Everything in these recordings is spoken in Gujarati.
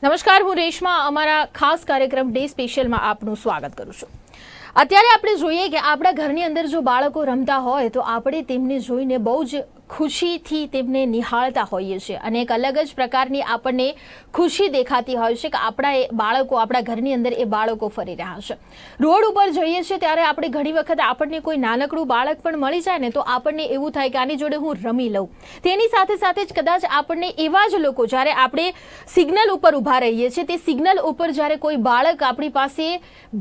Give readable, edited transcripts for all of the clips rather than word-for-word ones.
નમસ્કાર, હું રેશમા અમારા ખાસ કાર્યક્રમ ડે સ્પેશિયલમાં આપનું સ્વાગત કરું છું। અત્યારે આપણે જોઈએ કે આપણા ઘરની અંદર જો બાળકો રમતા હોય તો આપણે તેમને જોઈને બહુ જ ખુશીથી તેમને નિહાળતા હોઈએ છીએ અને એક અલગ જ પ્રકારની આપણને ખુશી દેખાતી હોય છે કે આપણા એ બાળકો આપણા ઘરની અંદર એ બાળકો ફરી રહ્યા છે। રોડ ઉપર જઈએ છીએ ત્યારે આપણે ઘણી વખત આપણને કોઈ નાનકડું બાળક પણ મળી જાય ને તો આપણને એવું થાય કે આની જોડે હું રમી લઉં। તેની સાથે સાથે જ કદાચ આપણને એવા જ લોકો જ્યારે આપણે સિગ્નલ ઉપર ઊભા રહીએ છીએ તે સિગ્નલ ઉપર જ્યારે કોઈ બાળક આપણી પાસે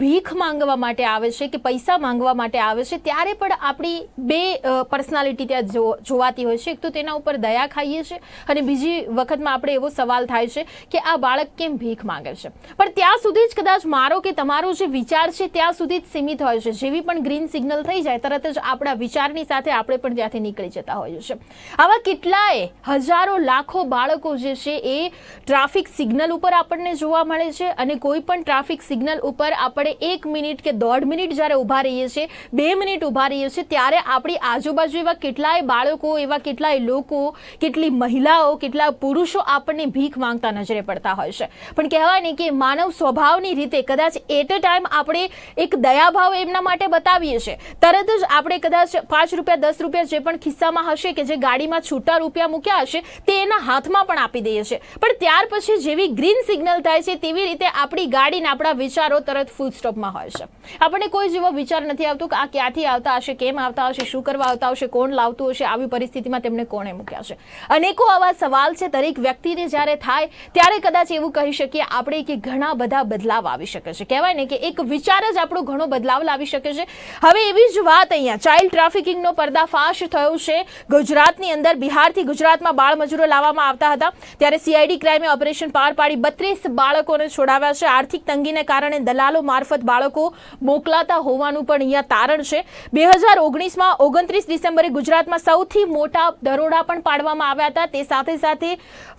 ભીખ માંગવા માટે આવે છે કે પૈસા માંગવા માટે આવે છે ત્યારે પણ આપણી બે પર્સનાલિટી ત્યાં જોવાતી હોય છે। એક તો તેના ઉપર દયા ખાઈએ છે અને બીજી વખતમાં આપણે એવો સવાલ થાય છે કે આ બાળક કેમ ભીખ માંગે છે, પણ ત્યાં સુધી જ કદાચ મારો કે તમારો જે વિચાર છે ત્યાં સુધી જ સીમિત હોય છે। જેવી પણ ગ્રીન સિગ્નલ થઈ જાય તરત જ આપણા વિચારની સાથે આપણે પણ ત્યાંથી નીકળી જતા હોઈએ છીએ। આવા કેટલાય હજારો લાખો બાળકો જે છે એ ટ્રાફિક સિગ્નલ ઉપર આપણને જોવા મળે છે અને કોઈ પણ ટ્રાફિક સિગ્નલ ઉપર આપણે 1 મિનિટ કે 1.5 મિનિટ જ્યારે ઊભા રહીએ છીએ, 2 મિનિટ ઊભા રહીએ છીએ ત્યારે આપણી આજુબાજુ એવા કેટલાય બાળકો, એવા કેટલાય લોકો, કેટલી મહિલાઓ, કેટલા પુરુષો આપણને ભીખ માંગતા નજરે પડતા હોય છે। પણ કહેવાય ને કે માનવ સ્વભાવની રીતે કદાચ એટ અ ટાઈમ આપણે એક દયાભાવ એમના માટે બતાવીએ છીએ, તરત જ આપણે કદાચ 5 રૂપિયા 10 રૂપિયા જે પણ ખિસ્સામાં હશે કે જે ગાડીમાં છૂટા રૂપિયા મૂક્યા હશે તે એના હાથમાં પણ આપી દઈએ છીએ। પણ ત્યાર પછી જેવી ગ્રીન સિગ્નલ થાય છે તેવી રીતે આપણી ગાડીને આપણા વિચારો તરત ફૂલ સ્ટોપમાં હોય છે। આપણને કોઈ જેવો વિચાર નથી આવતો કે આ ક્યાંથી આવતા હશે, કેમ આવતા હશે, શું કરવા આવતા હશે, કોણ લાવતું હશે, આવી પરિસ્થિતિમાં તેમને કોણે મૂક્યા છે। અનેકો આવા સવાલ છે દરેક વ્યક્તિને જ્યારે થાય ત્યારે કદાચ એવું કહી શકીએ આપણે કે ઘણા બધા બદલાવ આવી શકે છે। કહેવાય ને કે એક વિચાર જ આપણો ઘણો બદલાવ લાવી શકે છે। હવે એવી જ વાત અહીંયા ચાઇલ્ડ ટ્રાફિકિંગનો પર્દાફાશ થયો છે ગુજરાતની અંદર। બિહારથી ગુજરાતમાં બાળ મજૂરો લાવવામાં આવતા હતા ત્યારે સીઆઈડી ક્રાઇમે ઓપરેશન પાર પાડી 32 બાળકોને છોડાવ્યા છે। આર્થિક તંગીને કારણે દલાલો મારફત બાળકો મોકલાતા હોવાનું પણ અહીંયા તારણ છે। 2019માં 29 ડિસેમ્બરે ગુજરાતમાં સૌથી મોટા દરોડા પણ પાડવામાં આવ્યા હતા। તે સાથે સાથે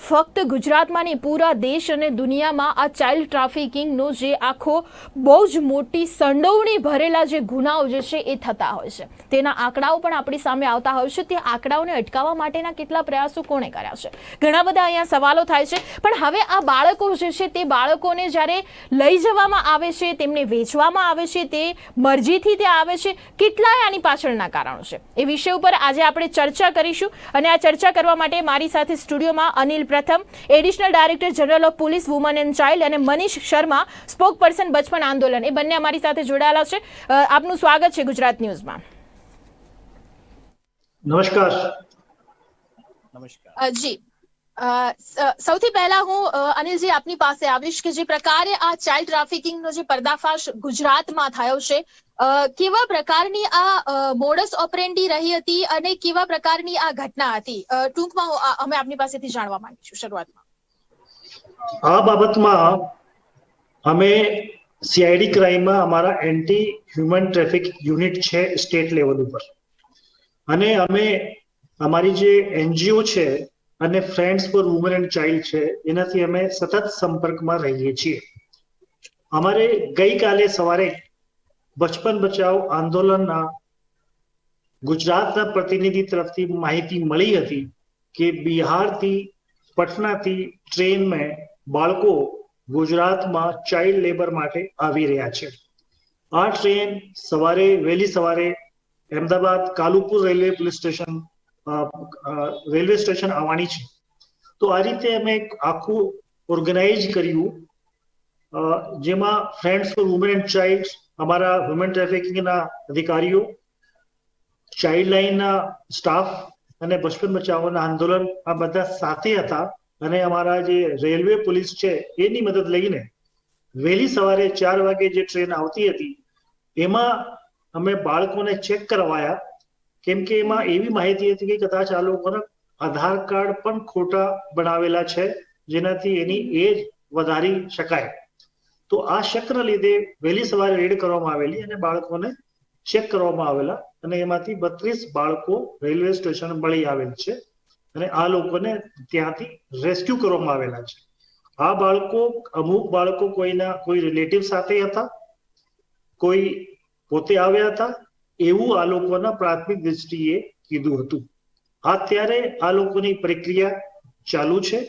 ફક્ત ગુજરાતમાં નહીં પૂરા દેશ અને દુનિયામાં આ ચાઇલ્ડ ટ્રાફિકિંગનો જે આખો બહુ જ મોટી સંડોવણી ભરેલા જે ગુનાઓ જે છે એ થતા હોય છે તેના આંકડાઓ પણ આપણી સામે આવતા હોય છે। તે આંકડાઓને અટકાવવા માટેના કેટલા પ્રયાસો કોણે કર્યા છે, ઘણા બધા અહીંયા સવાલો થાય છે। પણ હવે આ બાળકો જે છે તે બાળકોને જ્યારે લઈ જવામાં આવે છે, તેમને વેચવામાં આવે છે, તે મરજીથી તે આવે છે, કેટલાય આની પાછળના કારણો છે એ વિષય ઉપર આજે આપણે ચર્ચા કરીશું। અને આ ચર્ચા કરવા માટે મારી સાથે સ્ટુડિયોમાં અનિલ પ્રથમ, additional director general of police woman and child, અને મનીષ શર્મા, સ્પોક પર્સન બચપન આંદોલન, એ બંને અમારી સાથે જોડાયેલા છે। આપનું સ્વાગત છે ગુજરાત ન્યૂઝમાં। નમસ્કાર। જી, સૌથી પહેલા હું અનિલજી આપની પાસે આવીશ કે જે પ્રકારે આ ચાઇલ્ડ ટ્રાફિકિંગનો જે પર્દાફાશ ગુજરાતમાં થયો છે, કેવા પ્રકારની આ મોડસ ઓપરેન્ડી રહી હતી અને કેવા પ્રકારની આ ઘટના હતી, ટૂંકમાં અમે આપની પાસેથી જાણવા માંગીશું શરૂઆતમાં। આ બાબતમાં અમે સીઆઈડી ક્રાઇમમાં અમારા એન્ટી હ્યુમન ટ્રાફિક યુનિટ છે સ્ટેટ લેવલ ઉપર, અને અમે અમારી જે એનજીઓ છે અને friends four woman and child છે એનાથી અમે સતત સંપર્કમાં રહીએ છીએ। અમારે ગઈકાલે સવારે બચપન બચાવ આંદોલનના ગુજરાતના પ્રતિનિધિ તરફથી માહિતી મળી હતી કે બિહારથી પટનાથી ટ્રેનમાં બાળકો ગુજરાતમાં ચાઇલ્ડ લેબર માટે આવી રહ્યા છે। આ ટ્રેન વહેલી સવારે અમદાવાદ કાલુપુર રેલવે સ્ટેશન આવવાની છે। તો આ રીતે અમે આખું ઓર્ગેનાઇઝ કર્યું, જેમાં friends four woman and child, અમારા હ્યુમન ટ્રાફિકિંગના અધિકારીઓ, ચાઇલ્ડ લાઇનના સ્ટાફ અને બચપન બચાવોના આંદોલન આ બધા સાથે હતા। અને અમારા જે રેલવે પોલીસ છે એની મદદ લઈને વહેલી સવારે 4 વાગે જે ટ્રેન આવતી હતી એમાં અમે બાળકોને ચેક કરવાયા, કેમ કે એમાં એવી માહિતી હતી કે કદાચ આ લોકોના આધાર કાર્ડ પણ ખોટા બનાવેલા છે જેનાથી એની એજ વધારી શકાય। તો આ શકના લીધે વહેલી સવારે રેડ કરવામાં આવેલી અને બાળકોને ચેક કરવામાં આવેલા, અને એમાંથી 32 બાળકો રેલવે સ્ટેશન મળી આવેલ છે અને આ લોકોને ત્યાંથી રેસ્ક્યુ કરવામાં આવેલા છે। આ બાળકો, અમુક બાળકો કોઈ રિલેટિવ સાથે હતા, કોઈ પોતે આવ્યા હતા, એવું આ લોકોના પ્રાથમિક દ્રષ્ટિએ કીધું હતું। અત્યારે આ લોકોની પ્રક્રિયા ચાલુ છે।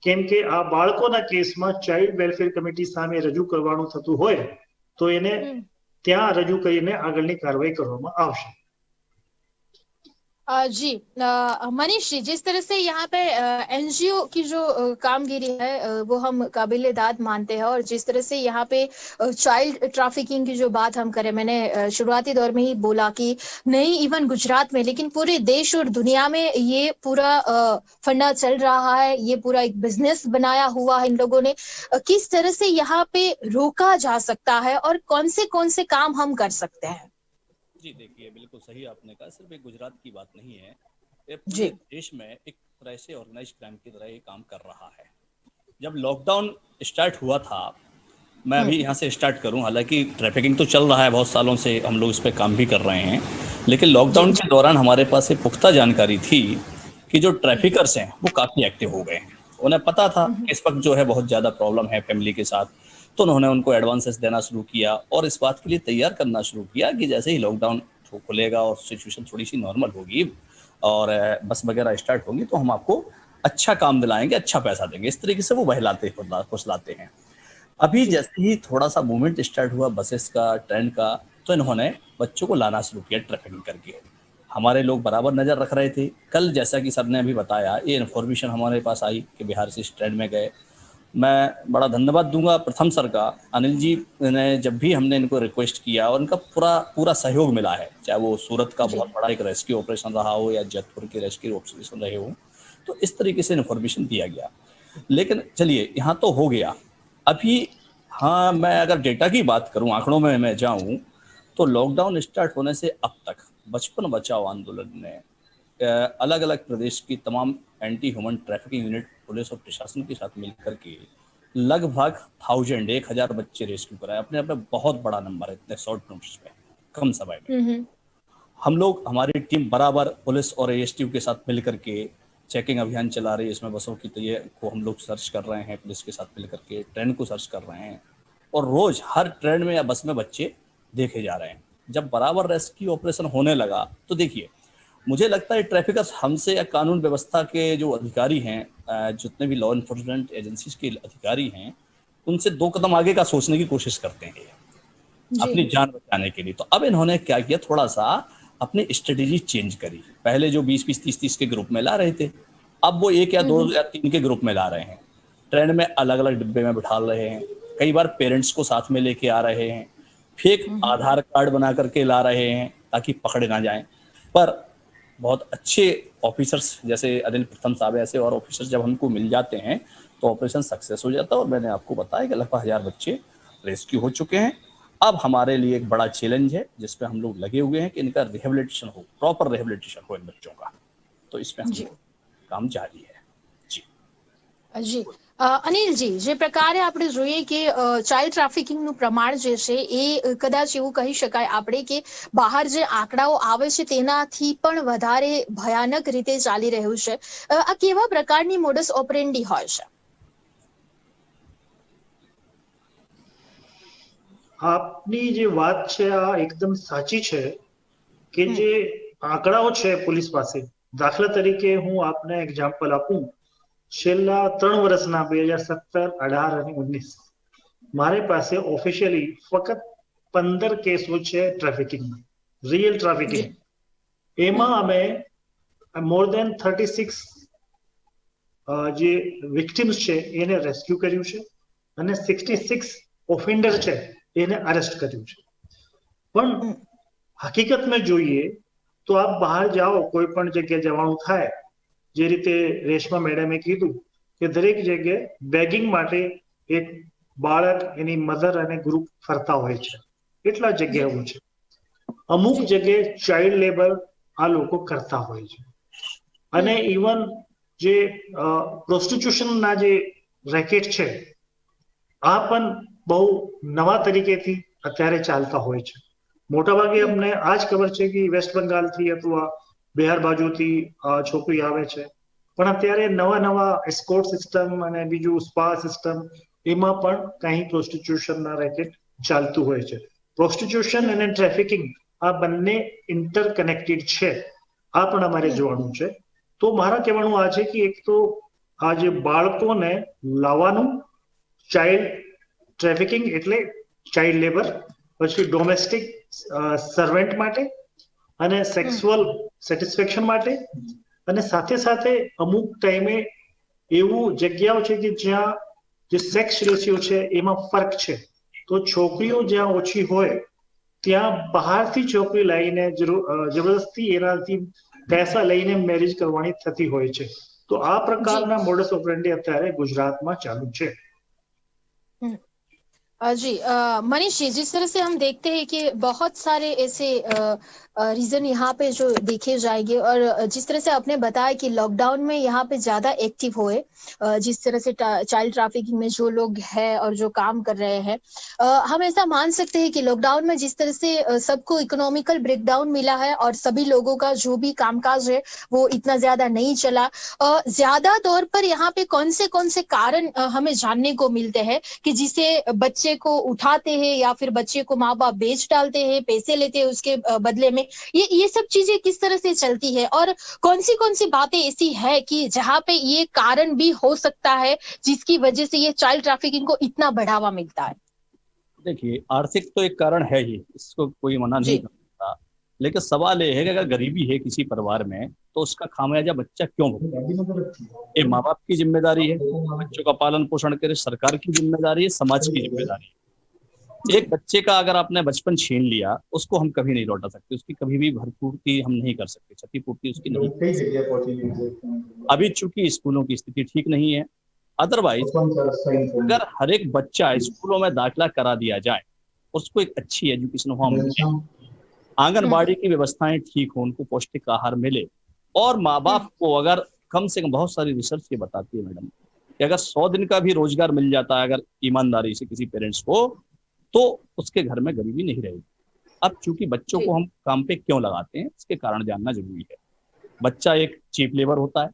કેમ કે આ બાળકોના કેસમાં ચાઇલ્ડ વેલફેર કમિટી સામે રજૂ કરવાનું થતું હોય તો એને ત્યાં રજૂ કરીને આગળની કાર્યવાહી કરવામાં આવશે। जी मनीष जी, जिस तरह से यहाँ पे एनजीओ की जो कामगिरी है वो हम काबिल-ए-दाद मानते हैं, और जिस तरह से यहाँ पे चाइल्ड ट्रैफिकिंग की जो बात हम करें, मैंने शुरुआती दौर में ही बोला कि नहीं इवन गुजरात में, लेकिन पूरे देश और दुनिया में ये पूरा फंडा चल रहा है, ये पूरा एक बिजनेस बनाया हुआ है इन लोगों ने। किस तरह से यहाँ पे रोका जा सकता है और कौन से काम हम कर सकते हैं? जी देखिए, बिल्कुल सही आपने कहा, सिर्फ एक गुजरात की बात नहीं है, ये पूरे देश में एक तरह से ऑर्गेनाइज क्राइम की तरह ये काम कर रहा है। जब लॉकडाउन स्टार्ट हुआ था, मैं अभी यहाँ से स्टार्ट करूँ, हालांकि ट्रैफिकिंग तो चल रहा है बहुत सालों से, हम लोग इस पर काम भी कर रहे हैं, लेकिन लॉकडाउन के दौरान हमारे पास एक पुख्ता जानकारी थी कि जो ट्रैफिकर्स हैं वो काफ़ी एक्टिव हो गए हैं। उन्हें पता था कि इस वक्त जो है बहुत ज़्यादा प्रॉब्लम है फैमिली के साथ, तो उन्होंने उनको एडवांसेस देना शुरू किया और इस बात के लिए तैयार करना शुरू किया कि जैसे ही लॉकडाउन खुलेगा और सिचुएशन थोड़ी सी नॉर्मल होगी और बस वगैरह स्टार्ट होगी तो हम आपको अच्छा काम दिलाएंगे, अच्छा पैसा देंगे। इस तरीके से वो बहलाते फुसलाते हैं। अभी जैसे ही थोड़ा सा मूवमेंट स्टार्ट हुआ बसेस का, ट्रेन का, तो इन्होंने बच्चों को लाना शुरू किया ट्रैफिकिंग करके। हमारे लोग बराबर नज़र रख रहे थे। कल जैसा कि सर ने अभी बताया, ये इन्फॉर्मेशन हमारे पास आई कि बिहार से इस ट्रेन में गए। मैं बड़ा धन्यवाद दूंगा प्रथम सर का, अनिल जी ने जब भी हमने इनको रिक्वेस्ट किया और इनका पूरा सहयोग मिला है, चाहे वो सूरत का बहुत बड़ा एक रेस्क्यू ऑपरेशन रहा हो या जयपुर के रेस्क्यू ऑपरेशन रहे हो, तो इस तरीके से इन्फॉर्मेशन दिया गया। लेकिन चलिए यहाँ तो हो गया। अभी हाँ, मैं अगर डेटा की बात करूँ, आंकड़ों में मैं जाऊँ, तो लॉकडाउन स्टार्ट होने से अब तक बचपन बचाओ आंदोलन ने अलग अलग प्रदेश की तमाम anti human trafficking unit, police और प्रशासन के साथ मिलकर के लगभग 1000 बच्चे रेस्क्यू कराए। अपने आप में बहुत बड़ा नंबर है इतने शॉर्ट नोटिस में, कम समय में। हम लोग, हमारी टीम बराबर पुलिस और एएसटीयू के साथ मिलकर के चेकिंग अभियान चला रही है। इसमें बसों की को हम लोग सर्च कर रहे हैं, पुलिस के साथ मिलकर के ट्रेन को सर्च कर रहे हैं और रोज हर ट्रेन में या बस में बच्चे देखे जा रहे हैं। जब बराबर रेस्क्यू ऑपरेशन होने लगा तो देखिए, मुझे लगता है ट्रैफिकर्स हमसे या कानून व्यवस्था के जो अधिकारी हैं, जितने भी लॉ इन्फोर्समेंट एजेंसीज के अधिकारी हैं, उनसे 2 कदम आगे का सोचने की कोशिश करते हैं अपनी जान बचाने के लिए। तो अब इन्होंने क्या किया, थोड़ा सा अपनी स्ट्रेटेजी चेंज करी। पहले जो 20-20, 30-30 के ग्रुप में ला रहे थे, अब वो 1 या 2 या 3 के ग्रुप में ला रहे हैं। ट्रेन में अलग अलग डिब्बे में बिठा रहे हैं, कई बार पेरेंट्स को साथ में लेके आ रहे हैं, फेक आधार कार्ड बना करके ला रहे हैं ताकि पकड़े ना जाएं। पर बहुत अच्छे ऑफिसर्स जैसे अनिल प्रथम साहब, ऐसे और ऑफिसर्स जब हमको मिल जाते हैं तो ऑपरेशन सक्सेस हो जाता है। और मैंने आपको बताया कि लगभग 1000 बच्चे रेस्क्यू हो चुके हैं। अब हमारे लिए एक बड़ा चैलेंज है जिसपे हम लोग लगे हुए हैं कि इनका रिहेबिलिटेशन हो, प्रॉपर रिहेबिलिटेशन हो इन बच्चों का। तो इसमें हम काम जारी है। जी અનિલજી, જે પ્રકારે આપણે જોઈએ કે ચાઇલ્ડ ટ્રાફિકિંગનું પ્રમાણ જે છે એ કદાચ એવું કહી શકાય આપણે કે બહાર જે આંકડાઓ આવે છે તેનાથી પણ વધારે ભયાનક રીતે ચાલી રહ્યું છે। આ કેવા પ્રકારની મોડસ ઓપરેન્ડી હોય છે? આપની જે વાત છે આ એકદમ સાચી છે કે જે આંકડાઓ છે પોલીસ પાસે, દાખલા તરીકે હું આપને એક્ઝામ્પલ આપું, છેલ્લા 3 વર્ષના 2017, 18 અને 19 મારી પાસે ઓફિશિયલી ફક્ત 15 કેસો છે ટ્રાફિકિંગના, રિયલ ટ્રાફિકિંગ। એમાં અમે મોર દેન 36 જે વિક્ટિમ્સ છે એને રેસ્ક્યુ કર્યું છે અને 66 ઓફેન્ડર છે એને અરેસ્ટ કર્યું છે। પણ હકીકતમાં જોઈએ તો આપ બહાર જાઓ, કોઈ પણ જગ્યાએ જવાનું થાય, જે રીતે રેશમા મેડમે કીધું કે દરેક જગ્યાએ બેગિંગ માટે એક બાળક, એની મધર અને ગ્રુપ ફરતા હોય છે, એટલા જગ્યાઓ છે। અમુક જગ્યાએ ચાઇલ્ડ લેબર આ લોકો કરતા હોય છે અને ઇવન જે પ્રોસ્ટિટ્યુશનના જે રેકેટ છે આ પણ બહુ નવા તરીકેથી અત્યારે ચાલતા હોય છે। મોટાભાગે અમને આ જ ખબર છે કે વેસ્ટ બંગાળથી અથવા બિહાર બાજુથી છોકરી આવે છે, પણ અત્યારે નવા એસ્કોર્ટ સિસ્ટમ અને બીજું સ્પા સિસ્ટમ, એમાં પણ કંઈ પ્રોસ્ટિટ્યુશનના રેકેટ ચાલતું હોય છે। પ્રોસ્ટિટ્યુશન અને ટ્રાફિકિંગ આ બંને ઇન્ટરકનેક્ટેડ છે, આ પણ અમારે જોવાનું છે। તો મારા કહેવાનું આ છે કે એક તો આ જે બાળકોને લાવવાનું ચાઇલ્ડ ટ્રાફિકિંગ એટલે ચાઇલ્ડ લેબર, પછી ડોમેસ્ટિક સર્વેન્ટ માટે અને સેક્સ્યુઅલ સેટિસ્ફેક્શન માટે, અને સાથે સાથે અમુક ટાઈમે એવું જગ્યાઓ છે કે જ્યાં જે સેક્સ રેશિયો છે એમાં ફરક છે, તો છોકરીઓ જ્યાં ઓછી હોય ત્યાં બહારથી છોકરી લાવીને જબરદસ્તી એનાથી પૈસા લઈને મેરેજ કરવાની થતી હોય છે. તો આ પ્રકારના મોડસ ઓપરેન્ડી અત્યારે ગુજરાતમાં ચાલુ છે. जी मनीष जी, जिस तरह से हम देखते हैं कि बहुत सारे ऐसे रीजन यहाँ पे जो देखे जाएंगे, और जिस तरह से आपने बताया कि लॉकडाउन में यहाँ पे ज्यादा एक्टिव हुए, जिस तरह से चाइल्ड ट्रैफिकिंग में जो लोग हैं और जो काम कर रहे हैं, हम ऐसा मान सकते हैं कि लॉकडाउन में जिस तरह से सबको इकोनॉमिकल ब्रेकडाउन मिला है और सभी लोगों का जो भी कामकाज है वो इतना ज्यादा नहीं चला, ज्यादा तौर पर यहाँ पे कौन से कारण हमें जानने को मिलते हैं कि जिसे बच्चे को उठाते हैं या फिर बच्चे को माँ बाप बेच डालते हैं, पैसे लेते हैं उसके बदले में, ये सब चीजें किस तरह से चलती है, और कौन सी बातें ऐसी है कि जहाँ पे ये कारण भी हो सकता है जिसकी वजह से ये चाइल्ड ट्रैफिकिंग को इतना बढ़ावा मिलता है? देखिए, आर्थिक तो एक कारण है ही, इसको कोई मना नहीं कर सकता, लेकिन सवाल ये है कि अगर गरीबी है किसी परिवार में तो उसका खामियाजा बच्चा क्यों भुगते? ये माँ बाप की जिम्मेदारी है, बच्चों का पालन पोषण करे सरकार की जिम्मेदारी है, समाज की जिम्मेदारी है। एक बच्चे का अगर आपने बचपन छीन लिया, उसको हम कभी नहीं लौटा सकते, उसकी कभी भी भरपूर्ति हम नहीं कर सकते, क्षतिपूर्ति उसकी नहीं कर सकते। अभी चूंकि स्कूलों की स्थिति ठीक नहीं है, अदरवाइज अगर हर एक बच्चा स्कूलों में दाखिला करा दिया जाए, उसको एक अच्छी एजुकेशन वहां मिले, आंगनबाड़ी की व्यवस्थाएं ठीक हो, उनको पौष्टिक आहार मिले, और माँ बाप को अगर कम से कम, बहुत सारी रिसर्च ये बताती है मैडम कि अगर 100 दिन का भी रोजगार मिल जाता है अगर ईमानदारी से किसी पेरेंट्स को, तो उसके घर में गरीबी नहीं रहेगी। अब चूंकि बच्चों को हम काम पे क्यों लगाते हैं, इसके कारण जानना जरूरी है। बच्चा एक चीप लेबर होता है,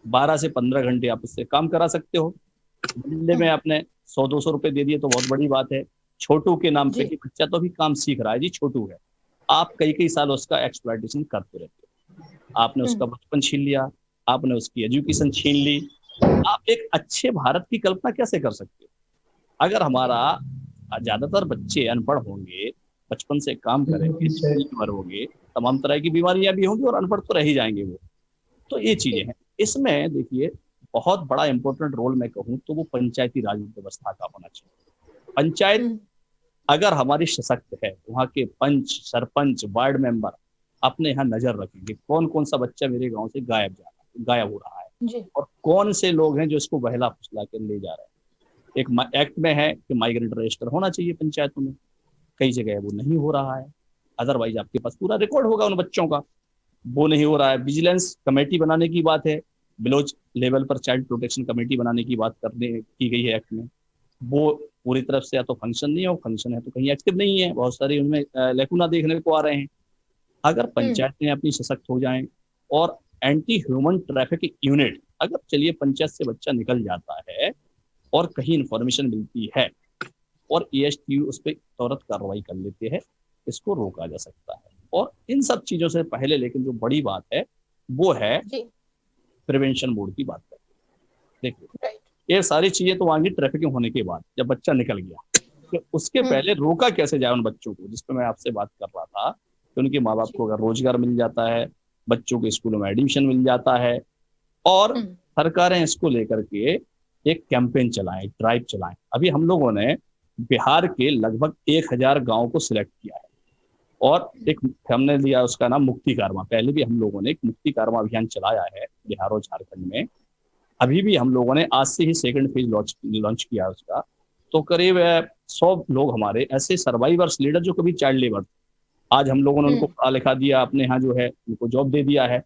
12 से 15 घंटे आप उससे काम करा सकते हो, महीने में आपने 100-200 रुपए दे दिए तो बहुत बड़ी बात है। छोटू के नाम पे कि बच्चा तो अभी काम सीख रहा है जी, छोटू है, आप कई साल उसका एक्सप्लॉयटेशन करते रहते हो। आपने उसका बचपन छीन लिया, आपने उसकी एजुकेशन छीन ली, आप एक अच्छे भारत की कल्पना कैसे कर सकते हो? अगर हमारा ज्यादातर बच्चे अनपढ़ होंगे, बचपन से काम करेंगे, होंगे, तमाम तरह की बीमारियां भी होंगी और अनपढ़ तो रह ही जाएंगे वो। तो ये चीजें हैं। इसमें देखिए, बहुत बड़ा इंपॉर्टेंट रोल मैं कहूँ तो वो पंचायती राज व्यवस्था का होना चाहिए। पंचायत अगर हमारी सशक्त है, वहाँ के पंच, सरपंच, वार्ड मेंबर अपने यहाँ नजर रखेंगे कौन कौन सा बच्चा मेरे गांव से गायब हो रहा है और कौन से लोग हैं जो इसको बहला फुसला कर ले जा रहे हैं। एक एक्ट में है कि माइग्रेंट रजिस्टर होना चाहिए पंचायतों में, कई जगह वो नहीं हो रहा है, अदरवाइज आपके पास पूरा रिकॉर्ड होगा उन बच्चों का, वो नहीं हो रहा है। विजिलेंस कमेटी बनाने की बात है, विलेज लेवल पर चाइल्ड प्रोटेक्शन कमेटी बनाने की बात की गई है एक्ट में, वो पूरी तरफ से या तो फंक्शन नहीं है, फंक्शन है तो कहीं एक्टिव नहीं है, बहुत सारे उनमें लैकुना देखने को आ रहे हैं। अगर पंचायतें अपनी सशक्त हो जाएं और एंटी ह्यूमन ट्रैफिकिंग यूनिट, अगर चलिए पंचायत से बच्चा निकल जाता है और कहीं इंफॉर्मेशन मिलती है और ESTU उस पर तुरंत कार्रवाई कर लेते हैं, इसको रोका जा सकता है। और इन सब चीजों से पहले लेकिन जो बड़ी बात है वो है प्रिवेंशन मोड की बात है। देखिए, ये सारी चीजें तो आएंगी ट्रैफिकिंग होने के बाद, जब बच्चा निकल गया, तो उसके पहले रोका कैसे जाए उन बच्चों को, जिसपे मैं आपसे बात कर रहा था कि उनके माँ बाप को अगर रोजगार मिल जाता है, बच्चों के स्कूलों में एडमिशन मिल जाता है, और सरकारें इसको लेकर के एक कैंपेन चलाएं, ड्राइव चलाएं। अभी हम लोगों ने बिहार के लगभग 1000 गाँव को सिलेक्ट किया है और एक हमने लिया उसका नाम मुक्ति कारवा। पहले भी हम लोगों ने एक मुक्ति कारवा अभियान चलाया है बिहार और झारखंड में, अभी भी हम लोगों ने आज से ही सेकंड फेज लॉन्च किया उसका। तो करीब 100 लोग हमारे ऐसे सर्वाइवर्स लीडर जो कभी चाइल्ड लेबर, आज हम लोगों ने उनको पढ़ा लिखा दिया, अपने यहाँ जो है उनको जॉब दे दिया है।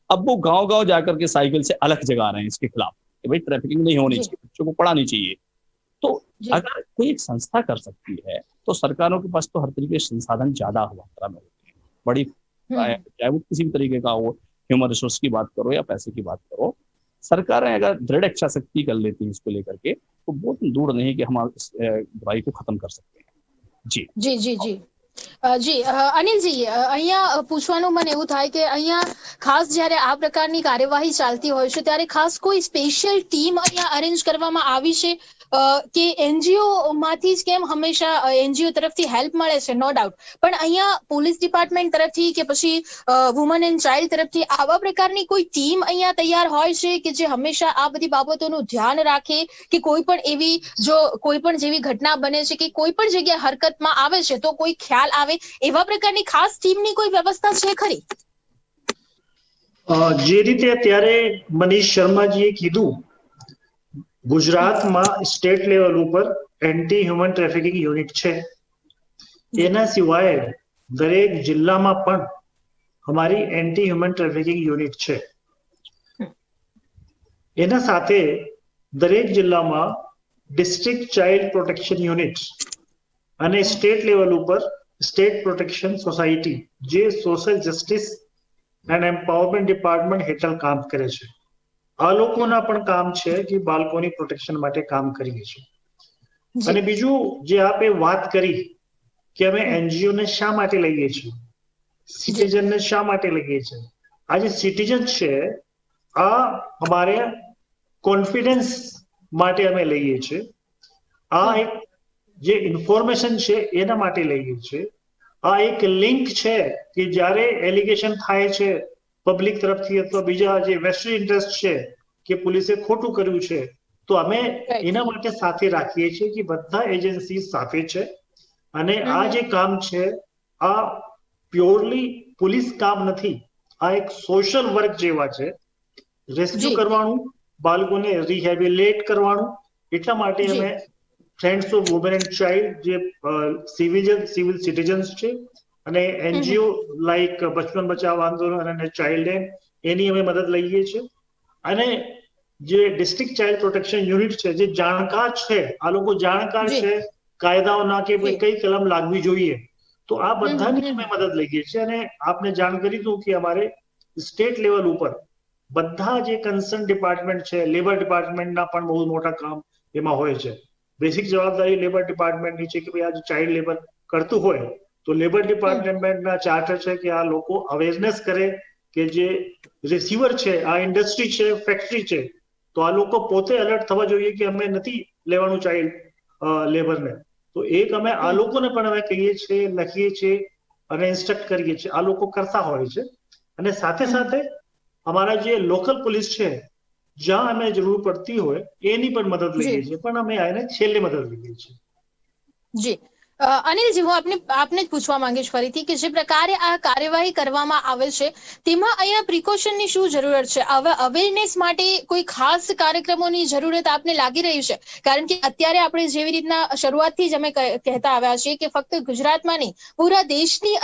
अब वो गांव जाकर के साइकिल से अलग जगा रहे हैं इसके खिलाफ कि भाई ट्रैफिकिंग नहीं होनी चाहिए, बच्चों को पढ़ानी चाहिए। तो अगर कोई एक संस्था कर सकती है तो सरकारों के पास तो हर तरीके के संसाधन ज्यादा मात्रा में होते हैं, बड़ी, चाहे वो किसी भी तरीके का हो, ह्यूमन रिसोर्स की बात करो या पैसे की बात करो, सरकारें अगर दृढ़ इच्छा शक्ति कर लेती हैं इसको लेकर के, तो बहुत दूर नहीं कि हम इस बुराई को खत्म कर सकते हैं। जी। જી અનિલજી, અહીંયા પૂછવાનું મને એવું થાય કે અહીંયા ખાસ જ્યારે આ પ્રકારની કાર્યવાહી ચાલતી હોય છે ત્યારે ખાસ કોઈ સ્પેશિયલ ટીમ અહીંયા અરેન્જ કરવામાં આવી છે કે એનજીઓ માંથી જ કેમ હંમેશા એનજીઓ તરફથી હેલ્પ મળે છે, નો ડાઉટ, પણ અહીંયા પોલીસ ડિપાર્ટમેન્ટ તરફથી કે પછી વુમન એન્ડ ચાઇલ્ડ તરફથી આવા પ્રકારની કોઈ ટીમ અહીંયા તૈયાર હોય છે કે જે હંમેશા આ બધી બાબતોનું ધ્યાન રાખે કે કોઈ પણ એવી જો કોઈ પણ જેવી ઘટના બને છે કે કોઈ પણ જગ્યાએ હરકતમાં આવે છે તો કોઈ ખ્યાલ આવે એવા પ્રકારની ખાસ ટીમની કોઈ વ્યવસ્થા છે ખરી? જે રીતે અત્યારે મનીષ શર્માજીએ કીધું, ગુજરાતમાં સ્ટેટ લેવલ ઉપર એન્ટી હ્યુમન ટ્રાફિકિંગ યુનિટ છે. એના સિવાય દરેક જિલ્લામાં પણ અમારી એન્ટી હ્યુમન ટ્રાફિકિંગ યુનિટ છે. એના સાથે દરેક જિલ્લામાં ડિસ્ટ્રિક્ટ ચાઇલ્ડ પ્રોટેક્શન યુનિટ અને સ્ટેટ લેવલ ઉપર સ્ટેટ પ્રોટેક્શન સોસાયટી, જે social justice and empowerment department હેઠળ કામ કરે છે. આ લોકોના પણ કામ છે કે બાળકોની પ્રોટેક્શન માટે કામ કરીએ છીએ. અને બીજું જે આપે વાત કરી કે અમે એનજીઓ ને શા માટે લઈએ છીએ, સિટીઝન ને શા માટે લઈએ છીએ, આ જે સિટીઝન છે આ અમારે કોન્ફિડન્સ માટે અમે લઈએ છીએ. આ એક જે ઇન્ફોર્મેશન છે એના માટે લઈએ છીએ. આ એક લિંક છે કે જ્યારે એલિગેશન થાય છે પબ્લિક તરફથી અથવા બીજા જે વેસ્ટેડ ઇન્ટરેસ્ટ છે કે પોલીસે ખોટું કર્યું છે, તો અમે એના માટે સાથે રાખીએ છીએ કે બધા એજન્સી સાથે છે. અને આ જે કામ છે આ પ્યોરલી પોલીસ કામ નથી, આ એક સોશિયલ વર્ક જેવા છે. રેસ્ક્યુ કરવાનું, બાળકોને રિહેબિલિટેટ કરવાનું. એટલા માટે અમે friends of woman and child જે સિવિલ સિટીઝન્સ છે અને એનજીઓ લાઈક બચપન બચાવ આંદોલન અને ચાઇલ્ડ એની અમે મદદ લઈએ છીએ. અને જે ડિસ્ટ્રિક્ટ ચાઇલ્ડ પ્રોટેક્શન યુનિટ છે જે જાણકાર છે, આ લોકો જાણકાર છે કાયદાઓના કે કઈ કલમ લાગવી જોઈએ, તો આ બધાની અમે મદદ લઈએ છીએ. અને આપને જાણ કરી દઉં કે અમારે સ્ટેટ લેવલ ઉપર બધા જે કન્સર્ન ડિપાર્ટમેન્ટ છે, લેબર ડિપાર્ટમેન્ટના પણ બહુ મોટા કામ એમાં હોય છે. બેસિક જવાબદારી લેબર ડિપાર્ટમેન્ટની છે કે ભાઈ આ ચાઇલ્ડ લેબર કરતું હોય તો લેબર ડિપાર્ટમેન્ટના ચાર્ટર છે કે આ લોકો અવેરનેસ કરે કે જે રિસીવર છે આ ઇન્ડસ્ટ્રી છે, ફેક્ટરી છે, તો આ લોકો પોતે એલર્ટ થવા જોઈએ કે અમે નથી લેવાનું ચાઇલ્ડ લેબરને. તો એક અમે આ લોકોને પણ અમે કહીએ છીએ, લખીએ છીએ અને ઇન્સ્ટ્રક્ટ કરીએ છીએ. આ લોકો કરતા હોય છે. અને સાથે સાથે અમારા જે લોકલ પોલીસ છે જ્યાં અમે જરૂર પડતી હોય એની પણ મદદ લઈએ છીએ, પણ અમે આને છેલ્લે મદદ લઈએ છીએ. જી અનિલજી, હું આપને જ પૂછવા માંગીશ ફરીથી કે જે પ્રકારે આ કાર્યવાહી કરવામાં આવે છે તેમાં અહીંયા પ્રિકોશનની શું જરૂરત છે? અવેરનેસ માટે કોઈ ખાસ કાર્યક્રમોની જરૂરત આપને લાગી રહી છે? કારણ કે અત્યારે આપણે જેવી રીતના શરૂઆતથી જ અમે કહેતા આવ્યા છીએ કે ફક્ત ગુજરાતમાં નહીં પૂરા દેશની,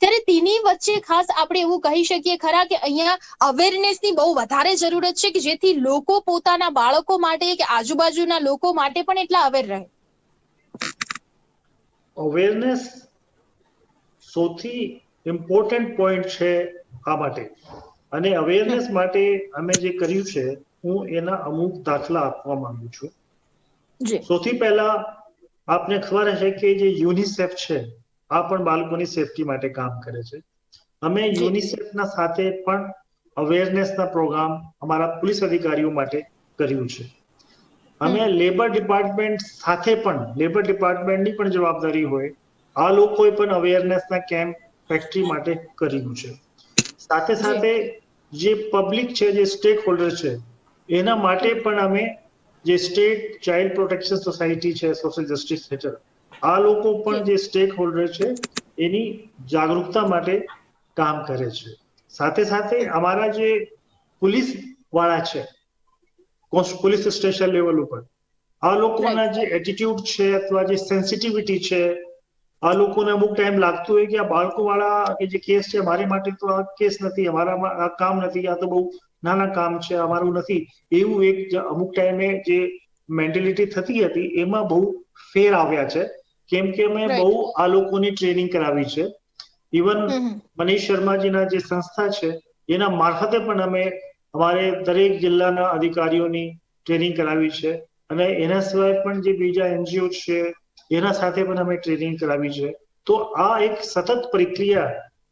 ત્યારે તેની વચ્ચે ખાસ આપણે એવું કહી શકીએ ખરા કે અહીંયા અવેરનેસની બહુ વધારે જરૂરત છે કે જેથી લોકો પોતાના બાળકો માટે કે આજુબાજુના લોકો માટે પણ એટલા અવેર રહે. અવેરનેસ સૌથી ઇમ્પોર્ટન્ટ પોઈન્ટ છે આ માટે. અને અવેરનેસ માટે અમે જે કર્યું છે હું એના અમુક દાખલા આપવા માંગુ છું. સૌથી પહેલા આપને ખબર હશે કે જે યુનિસેફ છે આ પણ બાળકોની સેફટી માટે કામ કરે છે. અમે યુનિસેફના સાથે પણ અવેરનેસના પ્રોગ્રામ અમારા પોલીસ અધિકારીઓ માટે કર્યું છે. અમે લેબર ડિપાર્ટમેન્ટ સાથે પણ, લેબર ડિપાર્ટમેન્ટની પણ જવાબદારી હોય, આ લોકોએ પણ અવેરનેસના કેમ્પ ફેક્ટરી માટે કર્યું છે. સાથે સાથે જે પબ્લિક છે, જે સ્ટેક હોલ્ડર છે એના માટે પણ અમે જે સ્ટેટ ચાઇલ્ડ પ્રોટેક્શન સોસાયટી છે સોશિયલ જસ્ટિસ હેઠળ, આ લોકો પણ જે સ્ટેક હોલ્ડર છે એની જાગૃતતા માટે કામ કરે છે. સાથે સાથે અમારા જે પોલીસ વાળા છે પોલીસ સ્ટેશન લેવલ ઉપર, આ લોકોના જે એટીટ્યુડ છે અથવા જે સેન્સિટિવિટી છે, આ લોકોને અમુક ટાઈમ લાગતું હોય કે આ બાળકો વાળા કે જે કેસ છે મારી માટે તો આ કેસ નથી, અમારામાં આ કામ નથી, આ તો બહુ નાના કામ છે, અમારું નથી, એવું એક અમુક ટાઈમે જે મેન્ટેલિટી થતી હતી એમાં બહુ ફેર આવ્યા છે. કેમ કે અમે બહુ આ લોકોની ટ્રેનિંગ કરાવી છે. ઇવન મનીષ શર્માજીના જે સંસ્થા છે એના મારફતે પણ અમે અમારે દરેક જિલ્લાના અધિકારીઓની ટ્રેનિંગ કરાવી છે. અને એના સિવાય પણ જે બીજા એનજીઓ છે, એના સાથે પણ અમે ટ્રેનિંગ કરાવી છે. તો આ એક સતત પ્રક્રિયા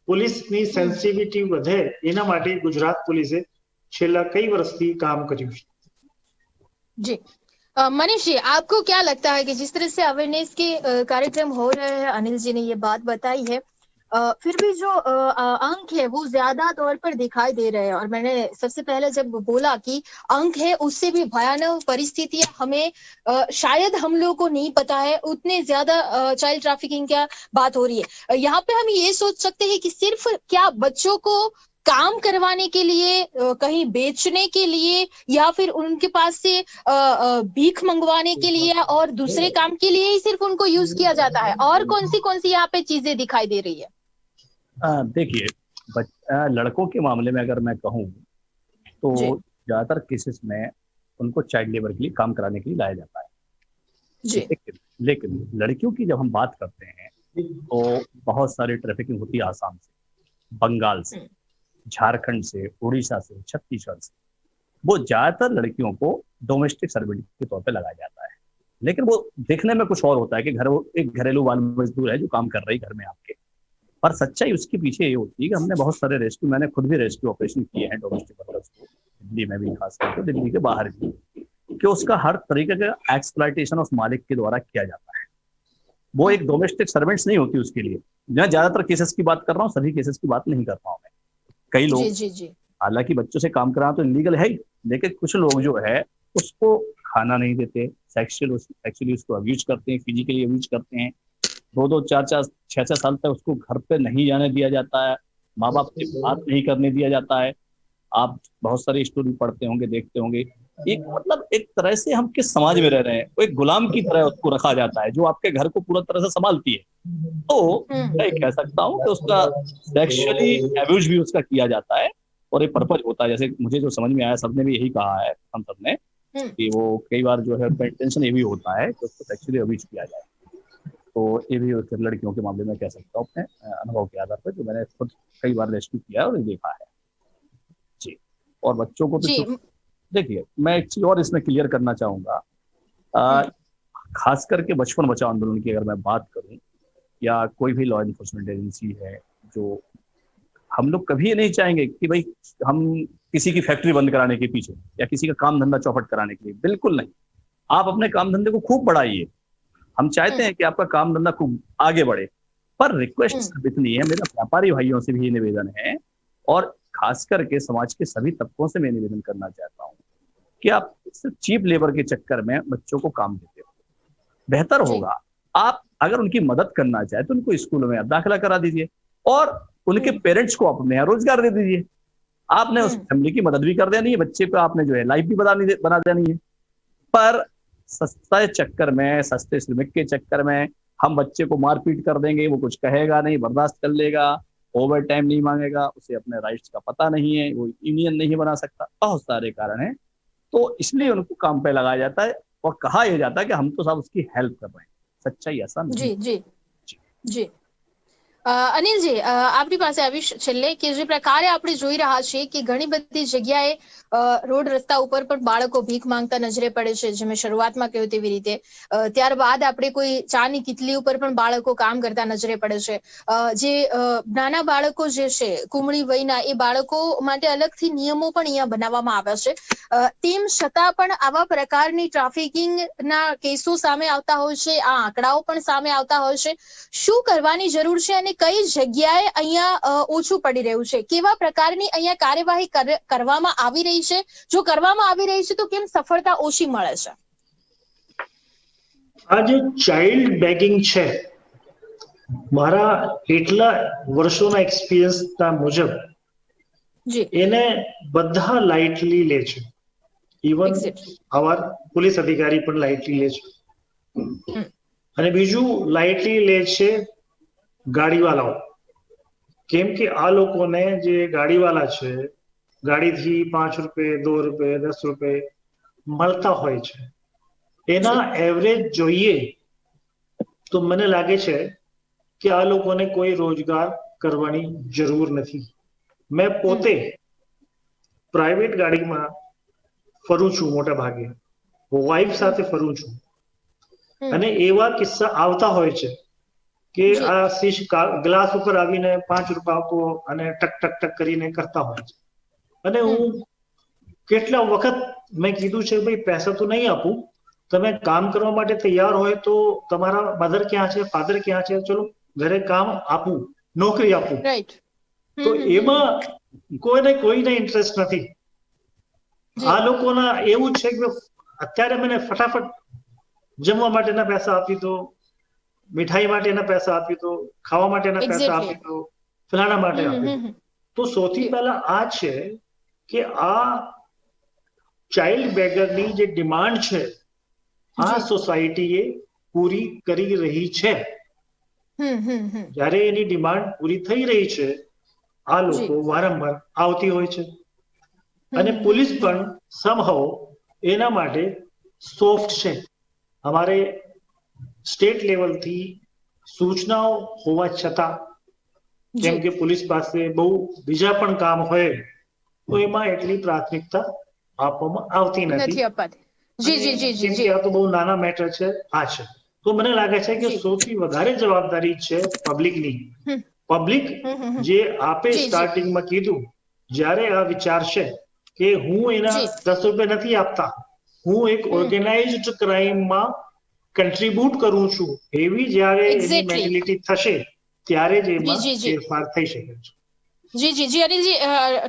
પોલીસની સેન્સિટિવિટી વધે એના માટે ગુજરાત પોલીસે છેલ્લા કઈ વર્ષથી કામ કર્યું છે. जी मनीष जी, आपको क्या लगता है कि जिस तरह से अवेयरनेस के कार्यक्रम हो रहे हैं, अनिल जी ने ये बात बताई है, फिर भी जो अंक है वो ज्यादा तौर पर दिखाई दे रहे हैं, और मैंने सबसे पहले जब बोला कि अंक है उससे भी भयानक परिस्थितियां हमें शायद हम लोगों को नहीं पता है, उतने ज्यादा चाइल्ड ट्रैफिकिंग क्या बात हो रही है। यहाँ पे हम ये सोच सकते हैं कि सिर्फ क्या बच्चों को काम करवाने के लिए, कहीं बेचने के लिए, या फिर उनके पास से भीख मंगवाने के लिए और दूसरे काम के लिए ही सिर्फ उनको यूज किया जाता है, और कौन सी यहाँ पे चीजें दिखाई दे रही है? देखिए, लड़कों के मामले में अगर मैं कहूँ तो ज्यादातर केसेस में उनको चाइल्ड लेबर के लिए काम कराने के लिए लाया जाता है जी। लेकिन लड़कियों की जब हम बात करते हैं तो बहुत सारी ट्रैफिकिंग होती है आसाम से, बंगाल से, झारखंड से, उड़ीसा से, छत्तीसगढ़ से। वो ज्यादातर लड़कियों को डोमेस्टिक सर्वेंट के तौर पे लगाया जाता है, लेकिन वो देखने में कुछ और होता है कि एक घरेलू बाल मजदूर है जो काम कर रही घर में आपके, पर सच्चाई उसके पीछे ये होती है कि हमने बहुत सारे रेस्क्यू, मैंने खुद भी रेस्क्यू ऑपरेशन किए हैं डोमेस्टिक वर्कर्स को, दिल्ली में भी, खास करके दिल्ली के बाहर भी, कि उसका हर तरीके का एक्सप्लॉयटेशन उस मालिक के द्वारा किया जाता है। वो एक डोमेस्टिक सर्वेंट्स नहीं होती उसके लिए। मैं ज्यादातर केसेस की बात कर रहा हूँ, सभी केसेस की बात नहीं कर रहा हूँ मैं। कई लोग हालांकि बच्चों से काम कराना तो इलीगल है ही, लेकिन कुछ लोग जो है उसको खाना नहीं देते, एक्चुअली उसको अब्यूज करते हैं, फिजिकली अब्यूज करते हैं, 2-2, 4-4, 6-6 साल तक उसको घर पे नहीं जाने दिया जाता है, माँ बाप से बात नहीं करने दिया जाता है। आप बहुत सारी स्टोरी पढ़ते होंगे, देखते होंगे। एक मतलब एक तरह से हम किस समाज में रह रहे हैं, वो एक गुलाम की तरह उसको रखा जाता है जो आपके घर को पूरा तरह से संभालती है। तो मैं कह सकता हूँ कि उसका सेक्सुअली अब्यूज भी उसका किया जाता है, और एक पर्पज होता है। जैसे मुझे जो समझ में आया, सबने भी यही कहा है, हम सबने, कि वो कई बार जो है इंटेंशन ये भी होता है कि उसको सेक्सुअली अब्यूज किया जाए। तो ये भी लड़कियों के मामले में कह सकता हूँ अपने अनुभव के आधार पर, जो मैंने खुद कई बार रेस्क्यू किया और देखा है जी। और बच्चों को तो देखिए, मैं एक चीज और इसमें क्लियर करना चाहूंगा, खास करके बचपन बचाओ आंदोलन की अगर मैं बात करूं, या कोई भी लॉ इन्फोर्समेंट एजेंसी है, जो हम लोग कभी ये नहीं चाहेंगे कि भाई हम किसी की फैक्ट्री बंद कराने के पीछे या किसी का काम धंधा चौपट कराने के लिए, बिल्कुल नहीं। आप अपने काम धंधे को खूब बढ़ाइए, हम चाहते हैं कि आपका काम धंधा खूब आगे बढ़े, पर रिक्वेस्ट सिर्फ इतनी है, मेरा व्यापारी भाइयों से भी ये निवेदन है, और खास करके समाज के सभी तबकों से मैं निवेदन करना चाहता हूँ कि आप सिर्फ चीप लेबर के चक्कर में बच्चों को काम देते हो। बेहतर होगा आप अगर उनकी मदद करना चाहे तो उनको स्कूलों में दाखिला करा दीजिए, और उनके पेरेंट्स को अपने यहाँ रोजगार दे दीजिए। आपने उस फैमिली की मदद भी कर देनी है, बच्चे को आपने जो है लाइफ भी बना देनी है। पर सस्ते चक्कर में, सस्ते श्रमिक के चक्कर में हम बच्चे को मारपीट कर देंगे, वो कुछ कहेगा नहीं, बर्दाश्त कर लेगा, ओवर टाइम नहीं मांगेगा, उसे अपने राइट्स का पता नहीं है, वो यूनियन नहीं बना सकता, बहुत सारे कारण हैं। तो इसलिए उनको काम पे लगाया जाता है और कहा यह जाता है कि हम तो सब उसकी हेल्प कर रहे हैं। सच्चाई ऐसा नहीं। जी जी जी અનિલજી, આપણી પાસે આવી છેલ્લે કે જે પ્રકારે આપણે જોઈ રહ્યા છીએ કે ઘણી બધી જગ્યાએ રોડ રસ્તા ઉપર પણ બાળકો ભીખ માંગતા નજરે પડે છે, જે મેં શરૂઆતમાં કહ્યું તેવી રીતે। ત્યારબાદ આપણે કોઈ ચાની કિટલી ઉપર પણ બાળકો કામ કરતા નજરે પડે છે। જે નાના બાળકો જે છે, કુમળી વયના, એ બાળકો માટે અલગથી નિયમો પણ અહીંયા બનાવવામાં આવ્યા છે। તેમ છતાં પણ આવા પ્રકારની ટ્રાફિકિંગના કેસો સામે આવતા હોય છે, આ આંકડાઓ પણ સામે આવતા હોય છે। શું કરવાની જરૂર છે અને કઈ જગ્યાએ અહીંયા ઓછું પડી રહ્યું છે? કેવા પ્રકારની અહીંયા કાર્યવાહી કરવામાં આવી રહી છે? જો કરવામાં આવી રહી છે તો કેમ સફળતા ઓછી મળે છે? આ જે ચાઇલ્ડ બેગિંગ છે, મારા એટલા વર્ષોના એક્સપિરિયન્સના મુજબ એને બધા લાઇટલી લે છે, ઇવન આવા પોલીસ અધિકારી પણ લાઇટલી લે છે, અને બીજું લાઇટલી લે છે ગાડીવાળાઓ। કેમ કે આ લોકોને જે ગાડીવાળા છે, ગાડીથી 5 રૂપિયા, 2 રૂપિયા, 10 રૂપિયા મળતા હોય છે, એના એવરેજ જોઈએ તો મને લાગે છે કે આ લોકોને કોઈ રોજગાર કરવાની જરૂર નથી। મેં પોતે પ્રાઇવેટ ગાડીમાં ફરું છું, મોટા ભાગે વાઇફ સાથે ફરું છું, અને એવા કિસ્સા આવતા હોય છે કે આ શીશ ગ્લાસ ઉપર આવીને 5 રૂપિયા આપો અને ટક ટક ટક કરીને કરતા હોય છે. અને હું કેટલા વખત મેં કીધું છે ભાઈ પૈસા તો નહીં આપું, તમે કામ કરવા માટે તૈયાર હોય તો તમારા મધર ક્યાં છે, ફાધર ક્યાં છે, ચલો ઘરે કામ આપું, નોકરી આપું. તો એમાં કોઈને ઇન્ટરેસ્ટ નથી. આ લોકોના એવું છે કે અત્યારે મને ફટાફટ જમવા માટેના પૈસા આપી દો, મીઠાઈ માટેના પૈસા આપી દો, ખાવા માટેના પૈસા આપી દો, ફલાણા માટે આપી દો. તો સૌથી પહેલા આ છે કે આ ચાઇલ્ડ બેગરની જે ડિમાન્ડ છે આ સોસાયટીએ પૂરી કરી રહી છે. જ્યારે એની ડિમાન્ડ પૂરી થઈ રહી છે આ લોકો વારંવાર આવતી હોય છે અને પોલીસ પણ સમહાઉ એના માટે સોફ્ટ છે. અમારે સ્ટેટ લેવલથી સૂચનાઓ હોવા છતાં, કેમ કે પોલીસ પાસે બહુ બીજા પણ કામ હોય તો એમાં એટલી પ્રાથમિકતા આપવામાં આવતી નથી. કેમ કે આ તો બહુ નાના મેટર છે. આ છે તો મને લાગે છે કે સૌથી વધારે જવાબદારી છે પબ્લિકની. પબ્લિક જે આપે સ્ટાર્ટિંગમાં કીધું, જ્યારે આ વિચારશે કે હું એના 10 રૂપિયા નથી આપતા, હું એક ઓર્ગેનાઇઝડ ક્રાઇમમાં કન્ટ્રીબ્યુટ કરું છું, એવી જ્યારે એની મેન્ટાલિટી થશે ત્યારે જ એમાં ફેરફાર થઈ શકે છે. જી જી જી અનિલજી,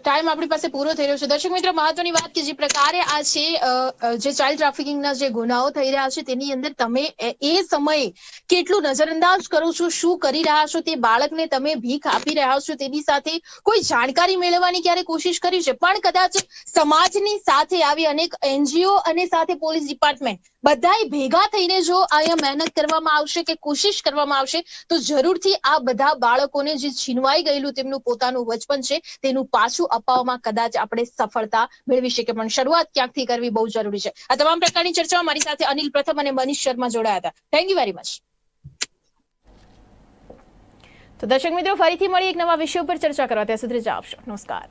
ટાઈમ આપણી પાસે પૂરો થઈ રહ્યો છે. દર્શક મિત્રો, મહત્વની વાત કે જે પ્રકારે આ છે જે ચાઇલ્ડ ટ્રાફિકિંગના જે ગુનાઓ થઈ રહ્યા છે તેની અંદર તમે એ સમયે કેટલું નજરઅંદાજ કરો છો, શું કરી રહ્યા છો, તે બાળકને તમે ભીખ આપી રહ્યા છો તેની સાથે કોઈ જાણકારી મેળવવાની ક્યારે કોશિશ કરી છે? પણ કદાચ સમાજની સાથે આવી અનેક NGO અને સાથે પોલીસ ડિપાર્ટમેન્ટ બધાય ભેગા થઈને જો અહીંયા મહેનત કરવામાં આવશે કે કોશિશ કરવામાં આવશે તો જરૂરથી આ બધા બાળકોને જે છીનવાઈ ગયેલું તેમનું પોતાનું બચપન છે તેનું પાછું અપાવવામાં કદાચ આપણે સફળતા મેળવી શકીએ. પણ શરૂઆત ક્યાંકથી કરવી બહુ જરૂરી છે. આ તમામ પ્રકારની ચર્ચામાં મારી સાથે અનિલ પ્રથમ અને મનીષ શર્મા જોડાયા હતા. Thank you very much. તો દર્શક મિત્રો, ફરીથી મળી એક નવા વિષય પર ચર્ચા કરવા. ત્યાં સુધી રજા આપશો. નમસ્કાર.